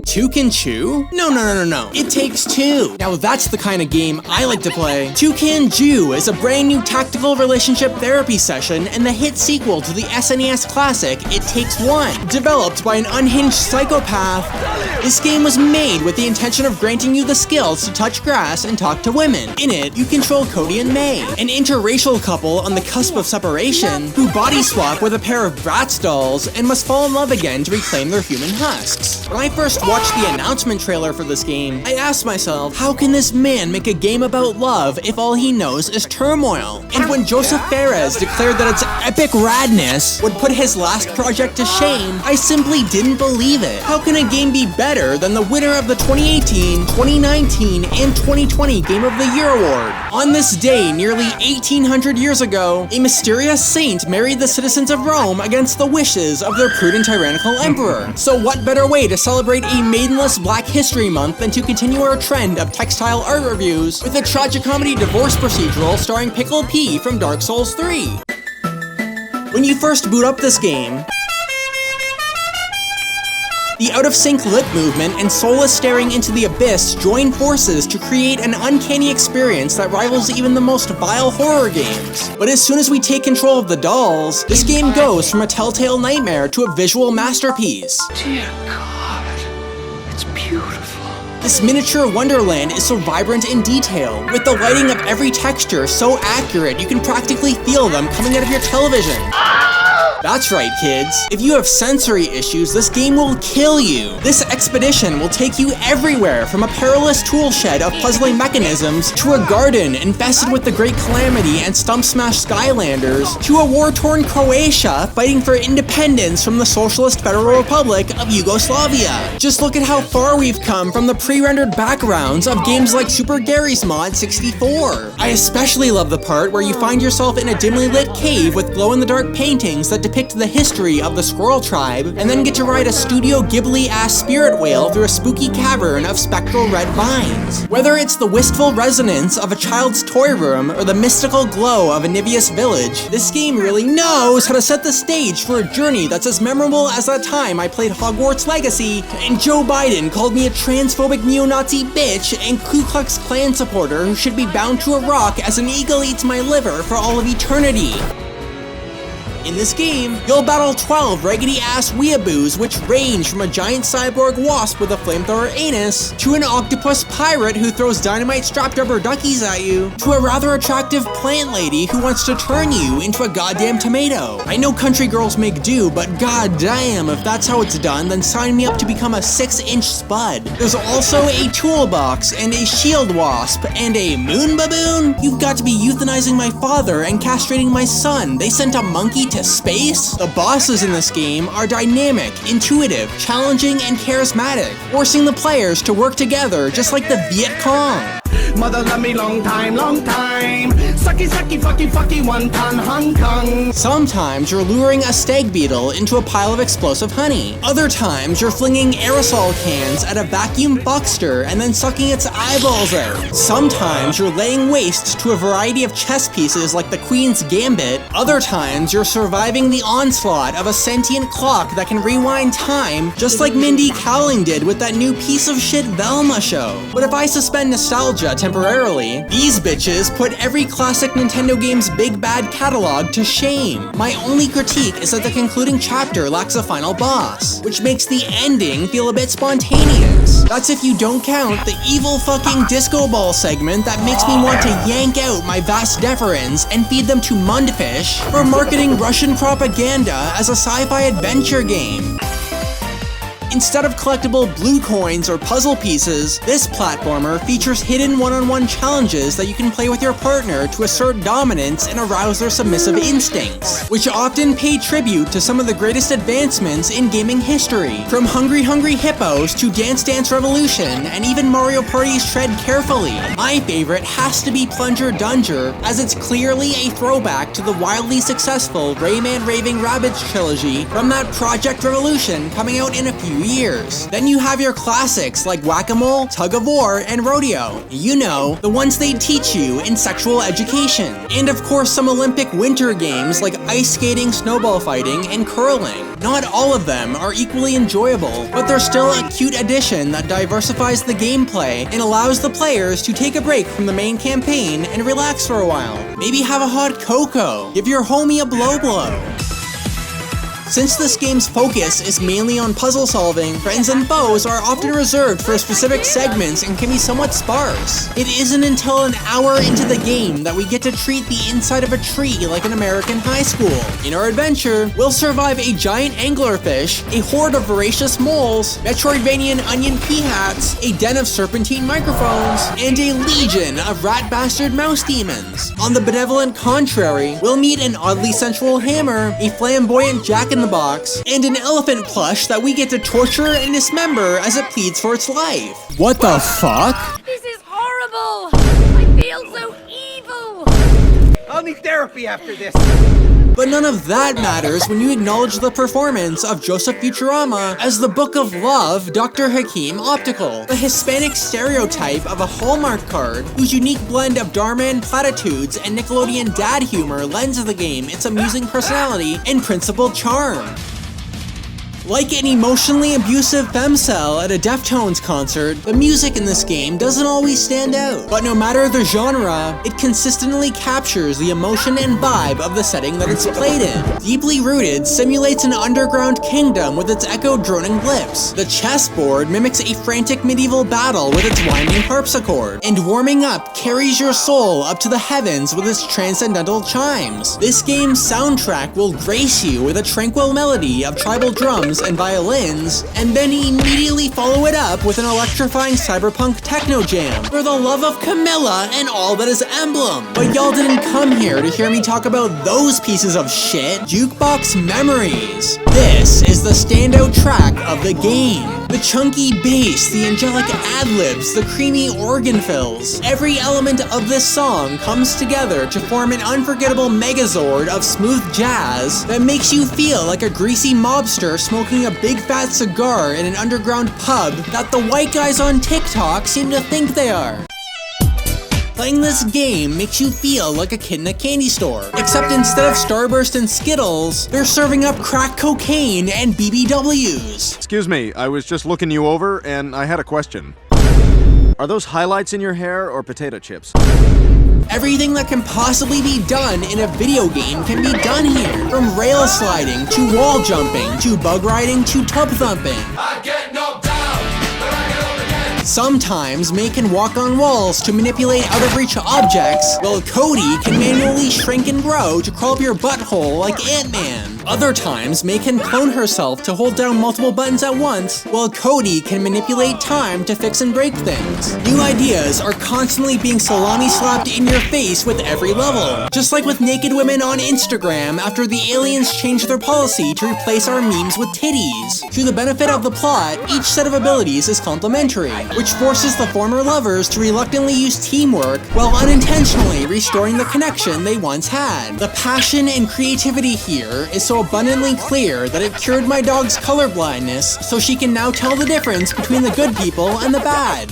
Two can chew? No. It takes two. Now that's the kind of game I like to play. Two Can Jew is a brand new tactical relationship therapy session and the hit sequel to the SNES classic It Takes One. Developed by an unhinged psychopath, this game was made with the intention of granting you the skills to touch grass and talk to women. In it, you control Cody and May, an interracial couple on the cusp of separation who body swap with a pair of Bratz dolls and must fall in love again to reclaim their human husks. When I first watched the announcement trailer for this game, I asked myself, how can this man make a game about love if all he knows is turmoil? And when Joseph Perez declared that its epic radness would put his last project to shame, I simply didn't believe it. How can a game be better than the winner of the 2018, 2019, and 2020 Game of the Year award? On this day, nearly 1800 years ago, a mysterious saint married the citizens of Rome against the wishes of their prudent tyrannical emperor. So what better way to celebrate a maidenless Black History Month than to continue our trend of textile art reviews with a tragicomedy divorce procedural starring Pickle P from Dark Souls 3. When you first boot up this game, the out-of-sync lip movement and soulless staring into the abyss join forces to create an uncanny experience that rivals even the most vile horror games. But as soon as we take control of the dolls, this game goes from a telltale nightmare to a visual masterpiece. Dear God, it's beautiful. This miniature wonderland is so vibrant in detail, with the lighting of every texture so accurate you can practically feel them coming out of your television. That's right, kids. If you have sensory issues, this game will kill you. This expedition will take you everywhere, from a perilous tool shed of puzzling mechanisms to a garden infested with the Great Calamity and Stump Smash Skylanders, to a war-torn Croatia fighting for independence from the Socialist Federal Republic of Yugoslavia. Just look at how far we've come from the pre-rendered backgrounds of games like Super Garry's Mod 64. I especially love the part where you find yourself in a dimly lit cave with glow-in-the-dark paintings that depict the history of the Squirrel Tribe, and then get to ride a Studio Ghibli-ass spirit whale through a spooky cavern of spectral red vines. Whether it's the wistful resonance of a child's toy room or the mystical glow of a Niveus village, this game really knows how to set the stage for a journey that's as memorable as that time I played Hogwarts Legacy and Joe Biden called me a transphobic neo-Nazi bitch and Ku Klux Klan supporter who should be bound to a rock as an eagle eats my liver for all of eternity. In this game, you'll battle 12 raggedy-ass weeaboos which range from a giant cyborg wasp with a flamethrower anus, to an octopus pirate who throws dynamite-strapped rubber duckies at you, to a rather attractive plant lady who wants to turn you into a goddamn tomato. I know country girls make do, but goddamn, if that's how it's done, then sign me up to become a 6-inch spud. There's also a toolbox, and a shield wasp, and a moon baboon? You've got to be euthanizing my father and castrating my son. They sent a monkey to space? The bosses in this game are dynamic, intuitive, challenging, and charismatic, forcing the players to work together just like the Viet Cong. Mother love me long time. Sucky, fucky, one ton, Hong Kong. Sometimes you're luring a stag beetle into a pile of explosive honey. Other times you're flinging aerosol cans at a vacuum boxster and then sucking its eyeballs out. Sometimes you're laying waste to a variety of chess pieces like the Queen's Gambit. Other times you're surviving the onslaught of a sentient clock that can rewind time, just like Mindy Kaling did with that new piece of shit Velma show. But if I suspend nostalgia temporarily, these bitches put every classic Nintendo game's big bad catalog to shame. My only critique is that the concluding chapter lacks a final boss, which makes the ending feel a bit spontaneous. That's if you don't count the evil fucking disco ball segment that makes me want to yank out my vast deferens and feed them to mundfish for marketing Russian propaganda as a sci-fi adventure game. Instead of collectible blue coins or puzzle pieces, this platformer features hidden one-on-one challenges that you can play with your partner to assert dominance and arouse their submissive instincts, which often pay tribute to some of the greatest advancements in gaming history. From Hungry Hungry Hippos to Dance Dance Revolution, and even Mario Party's Tread Carefully. My favorite has to be Plunger Dunger, as it's clearly a throwback to the wildly successful Rayman Raving Rabbids trilogy from that Project Revolution coming out in a few few years. Then you have your classics like Whack-A-Mole, Tug of War, and Rodeo. You know, the ones they teach you in sexual education. And of course some Olympic winter games like ice skating, snowball fighting, and curling. Not all of them are equally enjoyable, but they're still a cute addition that diversifies the gameplay and allows the players to take a break from the main campaign and relax for a while. Maybe have a hot cocoa. Give your homie a blow-blow. Since this game's focus is mainly on puzzle solving, friends and foes are often reserved for specific segments and can be somewhat sparse. It isn't until an hour into the game that we get to treat the inside of a tree like an American high school. In our adventure, we'll survive a giant anglerfish, a horde of voracious moles, Metroidvanian onion pea hats, a den of serpentine microphones, and a legion of rat bastard mouse demons. On the benevolent contrary, we'll meet an oddly sensual hammer, a flamboyant jack-in-the-box, and an elephant plush that we get to torture and dismember as it pleads for its life. What the fuck? This is horrible! I feel so evil! I'll need therapy after this. But none of that matters when you acknowledge the performance of Joseph Futurama as the Book of Love, Dr. Hakeem Optical, the Hispanic stereotype of a Hallmark card whose unique blend of Darman platitudes and Nickelodeon dad humor lends the game its amusing personality and principled charm. Like an emotionally abusive femcel at a Deftones concert, the music in this game doesn't always stand out. But no matter the genre, it consistently captures the emotion and vibe of the setting that it's played in. Deeply Rooted simulates an underground kingdom with its echo-droning lips. The chessboard mimics a frantic medieval battle with its winding harpsichord. And Warming Up carries your soul up to the heavens with its transcendental chimes. This game's soundtrack will grace you with a tranquil melody of tribal drums and violins, and then immediately follow it up with an electrifying cyberpunk techno jam for the love of Camilla and all that is emblem. But y'all didn't come here to hear me talk about those pieces of shit. Jukebox Memories. This is the standout track of the game. The chunky bass, the angelic ad-libs, the creamy organ fills. Every element of this song comes together to form an unforgettable megazord of smooth jazz that makes you feel like a greasy mobster smoking a big fat cigar in an underground pub that the white guys on TikTok seem to think they are. Playing this game makes you feel like a kid in a candy store, except instead of Starburst and Skittles, they're serving up crack cocaine and BBWs. Excuse me, I was just looking you over and I had a question. Are those highlights in your hair or potato chips? Everything that can possibly be done in a video game can be done here. From rail sliding, to wall jumping, to bug riding, to tub thumping. I get knocked down, but I get up again. Sometimes May can walk on walls to manipulate out-of-reach objects, while Cody can manually shrink and grow to crawl up your butthole like Ant-Man. Other times, May can clone herself to hold down multiple buttons at once, while Cody can manipulate time to fix and break things. New ideas are constantly being salami-slapped in your face with every level. Just like with naked women on Instagram after the aliens changed their policy to replace our memes with titties. To the benefit of the plot, each set of abilities is complementary, which forces the former lovers to reluctantly use teamwork while unintentionally restoring the connection they once had. The passion and creativity here is so abundantly clear that it cured my dog's colorblindness, so she can now tell the difference between the good people and the bad.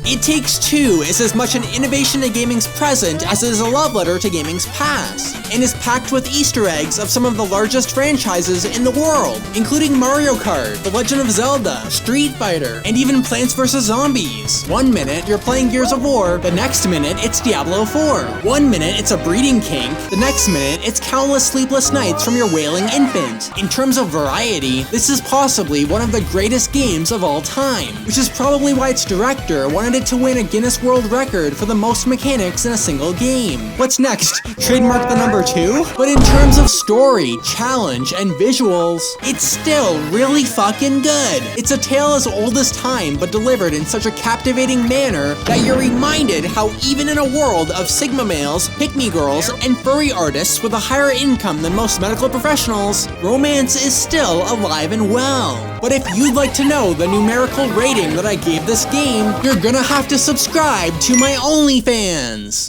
It Takes Two is as much an innovation to gaming's present as it is a love letter to gaming's past, and is packed with Easter eggs of some of the largest franchises in the world, including Mario Kart, The Legend of Zelda, Street Fighter, and even Plants vs. Zombies. One minute you're playing Gears of War, the next minute it's Diablo 4. One minute it's a breeding kink, the next minute it's countless sleepless nights from your wailing infant. In terms of variety, this is possibly one of the greatest games of all time, which is probably why its director wanted it to win a Guinness World Record for the most mechanics in a single game. What's next? Trademark the number 2? But in terms of story, challenge, and visuals, it's still really fucking good. It's a tale as old as time, but delivered in such a captivating manner that you're reminded how even in a world of Sigma males, pick-me girls, and furry artists with a higher income than most medical professionals, romance is still alive and well. But if you'd like to know the numerical rating that I gave this game, you're gonna have to subscribe to my OnlyFans.